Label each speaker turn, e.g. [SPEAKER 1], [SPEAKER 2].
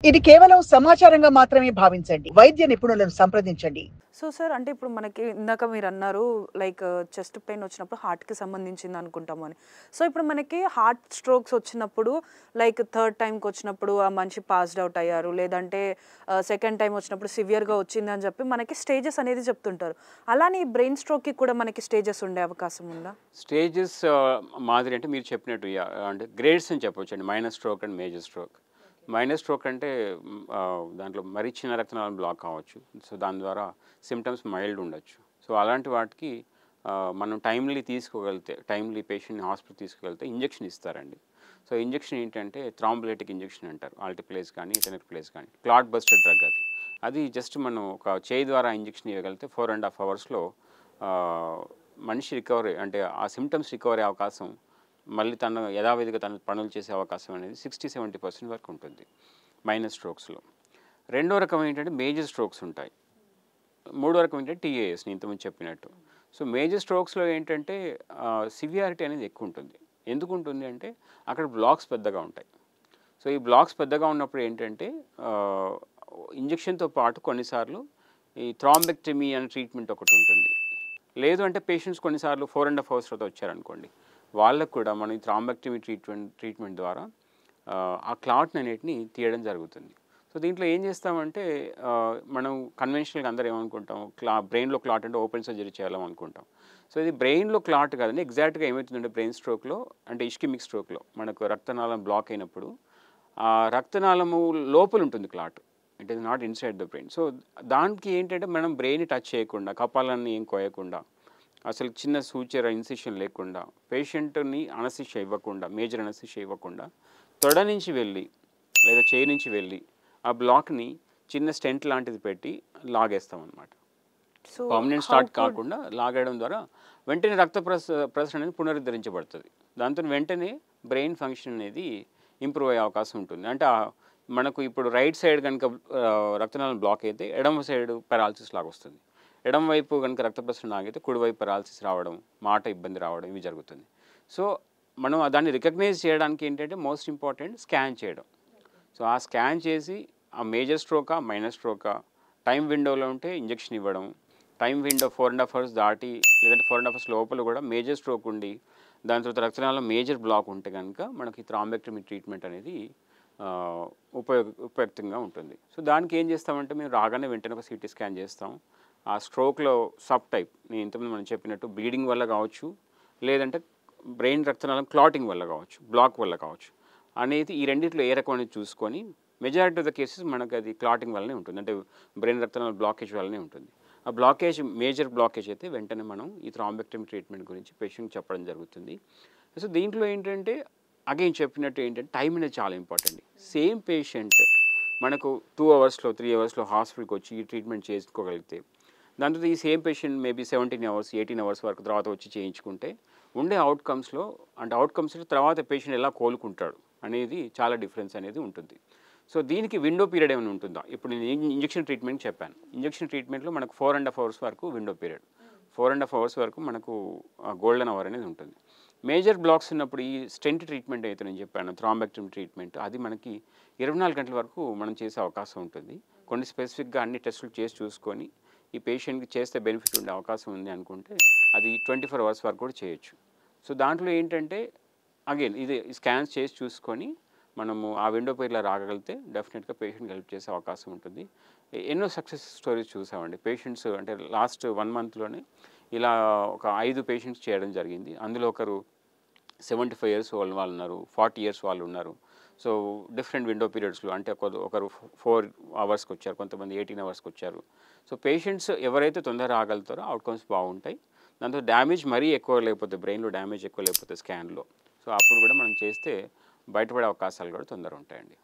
[SPEAKER 1] ఇది కేవలం సమాచారంగా మాత్రమే భావించండి. వైద్య నిపుణులను సంప్రదించండి.
[SPEAKER 2] సో సార్ అంటే ఇప్పుడు మనకి ఇందాక మీరు అన్నారు లైక్ చెస్ట్ పెయిన్ వచ్చినప్పుడు హార్ట్‌కి సంబంధించింది అనుకుంటాము అని. సో ఇప్పుడు మనకి హార్ట్ స్ట్రోక్స్ వచ్చినప్పుడు లైక్ థర్డ్ టైమ్‌కి వచ్చినప్పుడు ఆ మనిషి పాస్డ్ అవుట్ అయ్యారు. లేదంటే సెకండ్ టైమ్ వచ్చినప్పుడు సివియర్‌గా వచ్చిందని చెప్పి మనకి స్టేజెస్ అనేది చెప్తుంటారు. అలానే ఈ బ్రెయిన్ స్ట్రోక్‌కి కూడా మనకి స్టేజెస్ ఉండే అవకాశం ఉందా?
[SPEAKER 3] స్టేజెస్ మాదిరి అంటే మీరు చెప్పినట్టు అంటే గ్రేడ్స్ అని చెప్పొచ్చండి. Minor stroke and major stroke. Minor stroke అంటే దాంట్లో మరీ చిన్న రక్తనాళం బ్లాక్ కావచ్చు. సో దాని ద్వారా సిమ్టమ్స్ మైల్డ్ ఉండొచ్చు. సో అలాంటి వాటికి మనం టైమ్లీ పేషెంట్ని హాస్పిటల్ తీసుకువెళ్తే ఇంజెక్షన్ ఇస్తారండి. సో ఇంజెక్షన్ ఏంటంటే థ్రాంబోలైటిక్ ఇంజెక్షన్ అంటారు. ఆల్టిప్లేస్ కానీ ఎటనోక్లేస్ కానీ క్లాట్ బస్టర్ డ్రగ్ అది. అది జస్ట్ మనం ఒక చేయి ద్వారా ఇంజెక్షన్ ఇవ్వగలిగితే 4.5 అవర్స్లో మనిషి రికవరీ అంటే ఆ సిమ్టమ్స్ రికవరీ అవకాశం మళ్ళీ తను యథావిధిగా తను పనులు చేసే అవకాశం అనేది 60-70% వరకు ఉంటుంది మైనర్ స్ట్రోక్స్లో. రెండో రకం ఏంటంటే మేజర్ స్ట్రోక్స్ ఉంటాయి. మూడో రకం ఏంటంటే టీఏఎస్ నేను ఇంతకుముందు చెప్పినట్టు. సో మేజర్ స్ట్రోక్స్లో ఏంటంటే సివియారిటీ అనేది ఎక్కువ ఉంటుంది. ఎందుకు ఉంటుంది అంటే అక్కడ బ్లాక్స్ పెద్దగా ఉంటాయి. సో ఈ బ్లాక్స్ పెద్దగా ఉన్నప్పుడు ఏంటంటే ఇంజెక్షన్తో పాటు కొన్నిసార్లు ఈ థ్రాంబెక్టమీ అనే ట్రీట్మెంట్ ఒకటి ఉంటుంది. లేదు అంటే పేషెంట్స్ కొన్నిసార్లు 4.5 అవర్స్ తర్వాత వచ్చారనుకోండి, వాళ్ళకు కూడా మనం ఈ థ్రాంబెక్టమీ ట్రీట్మెంట్ ద్వారా ఆ క్లాట్ని అనేటిని తీయడం జరుగుతుంది. సో దీంట్లో ఏం చేస్తామంటే మనం కన్వెన్షనల్గా అందరూ ఏమనుకుంటాం, బ్రెయిన్లో క్లాట్ అంటే ఓపెన్ సర్జరీ చేయాలనుకుంటాం. సో ఇది బ్రెయిన్లో క్లాట్ కాదండి. ఎగ్జాక్ట్గా ఏమవుతుందంటే బ్రెయిన్ స్ట్రోక్లో అంటే ఇష్కిమిక్ స్ట్రోక్లో మనకు రక్తనాళం బ్లాక్ అయినప్పుడు ఆ రక్తనాళము లోపల ఉంటుంది clot. It is not inside the brain. So దానికి ఏంటంటే మనం బ్రెయిన్ టచ్ చేయకుండా, కపాలాన్ని ఏం కోయకుండా, అసలు చిన్న సూచర్ ఇన్సిషన్ లేకుండా, పేషెంట్ని అనస్థీషియా ఇవ్వకుండా, మేజర్ అనస్థీషియా ఇవ్వకుండా తొడ నుంచి వెళ్ళి లేదా చేయి నుంచి వెళ్ళి ఆ బ్లాక్ని చిన్న స్టెంట్ లాంటిది పెట్టి లాగేస్తాం అన్నమాట.
[SPEAKER 2] సో
[SPEAKER 3] పర్మనెంట్ స్టార్ట్ కాకుండా లాగేయడం ద్వారా వెంటనే రక్త ప్రసరణ అనేది పునరుద్ధరించబడుతుంది. దాంతో వెంటనే బ్రెయిన్ ఫంక్షన్ అనేది ఇంప్రూవ్ అయ్యే అవకాశం ఉంటుంది. అంటే మనకు ఇప్పుడు రైట్ సైడ్ కనుక రక్తనాళం బ్లాక్ అయితే ఎడమ సైడ్ పెరాలసిస్ లాగా వస్తుంది. ఎడమ వైపు కనుక రక్త ప్రసరణ ఆగితే కుడివైపు పెరాలసిస్ రావడం, మాట ఇబ్బంది రావడం ఇవి జరుగుతుంది. సో మనం దాన్ని రికగ్నైజ్ చేయడానికి ఏంటంటే మోస్ట్ ఇంపార్టెంట్ స్కాన్ చేయడం. సో ఆ స్కాన్ చేసి ఆ మేజర్ స్ట్రోకా మైనర్ స్ట్రోకా టైం విండోలో ఉంటే ఇంజెక్షన్ ఇవ్వడం, టైం విండో 4.5 అవర్స్ దాటి లేదంటే 4.5 అవర్స్ లోపల కూడా మేజర్ స్ట్రోక్ ఉండి దాని తర్వాత రక్తనాళంలో మేజర్ బ్లాక్ ఉంటే కనుక మనకి థ్రాంబెక్టమీ ట్రీట్మెంట్ అనేది ఉపయుక్తంగా ఉంటుంది. సో దానికి ఏం చేస్తామంటే మేము రాగానే వెంటనే ఒక సిటీ స్కాన్ చేస్తాం. ఆ స్ట్రోక్లో సబ్ టైప్ నేను ఇంతకుముందు మనం చెప్పినట్టు బ్లీడింగ్ వల్ల కావచ్చు, లేదంటే బ్రెయిన్ రక్తనాళం క్లాటింగ్ వల్ల కావచ్చు, బ్లాక్ వల్ల కావచ్చు అనేది ఈ రెండిట్లో ఏ రకం అనేది చూసుకొని మెజారిటీ ఆఫ్ ద కేసెస్ మనకు అది క్లాటింగ్ వల్లనే ఉంటుంది. అంటే బ్రెయిన్ రక్తనాళం బ్లాకేజ్ వల్లనే ఉంటుంది. ఆ బ్లాకేజ్ మేజర్ బ్లాకేజ్ అయితే వెంటనే మనం ఈ థ్రాంబెక్టమీ ట్రీట్మెంట్ గురించి పేషెంట్కి చెప్పడం జరుగుతుంది. సో దీంట్లో ఏంటంటే అగైన్ చెప్పినట్టు ఏంటంటే టైం అనేది చాలా ఇంపార్టెంట్. సేమ్ పేషెంట్ మనకు 2 అవర్స్లో 3 అవర్స్లో హాస్పిటల్కి వచ్చి ఈ ట్రీట్మెంట్ చేసుకోగలిగితే దాంతో ఈ same patient maybe 17 hours 18 hours వరకు తర్వాత వచ్చి చేయించుకుంటే ఉండే అవుట్కమ్స్లో అంటే అవుట్కమ్స్లో తర్వాత పేషెంట్ ఎలా కోలుకుంటాడు అనేది చాలా డిఫరెన్స్ అనేది ఉంటుంది. సో దీనికి విండో పీరియడ్ ఏమైనా ఉంటుందా? ఇప్పుడు నేను ఇంజెక్షన్ ట్రీట్మెంట్ చెప్పాను. ఇంజెక్షన్ ట్రీట్మెంట్లో మనకు 4.5 అవర్స్ వరకు విండో పీరియడ్, 4.5 అవర్స్ వరకు మనకు గోల్డెన్ అవర్ అనేది ఉంటుంది. మేజర్ బ్లాక్స్ ఉన్నప్పుడు ఈ స్టెంట్ ట్రీట్మెంట్ అయితే నేను చెప్పాను థ్రాంబెక్టమీ ట్రీట్మెంట్ అది మనకి 24 గంటల వరకు మనం చేసే అవకాశం ఉంటుంది. కొన్ని స్పెసిఫిక్గా అన్ని టెస్టులు చేసి చూసుకొని ఈ పేషెంట్కి చేస్తే బెనిఫిట్ ఉండే అవకాశం ఉంది అనుకుంటే అది 24 అవర్స్ వరకు కూడా చేయొచ్చు. సో దాంట్లో ఏంటంటే అగైన్ ఇది స్కాన్స్ చేసి చూసుకొని మనము ఆ విండో పీరియడ్లో రాగలిగితే డెఫినెట్గా పేషెంట్కి హెల్ప్ చేసే అవకాశం ఉంటుంది. ఎన్నో సక్సెస్ స్టోరీస్ చూసామండి. పేషెంట్స్ అంటే లాస్ట్ 1 మంత్లోనే ఇలా ఒక 5 పేషెంట్స్ చేయడం జరిగింది. అందులో ఒకరు 75 ఇయర్స్ వాళ్ళు ఉన్నారు, 40 ఇయర్స్ వాళ్ళు ఉన్నారు. సో డిఫరెంట్ విండో పీరియడ్స్లో అంటే ఒకరు 4 అవర్స్కి వచ్చారు, కొంతమంది 18 అవర్స్కి వచ్చారు. సో పేషెంట్స్ ఎవరైతే తొందరగా రాగలుగుతారో అవుట్కమ్స్ బాగుంటాయి. దాంతో డ్యామేజ్ మరీ ఎక్కువ లేకపోతే బ్రెయిన్లో డ్యామేజ్ ఎక్కువ లేకపోతే స్కాన్లో సో అప్పుడు కూడా మనం చేస్తే బయటపడే అవకాశాలు కూడా తొందరగా ఉంటాయండి.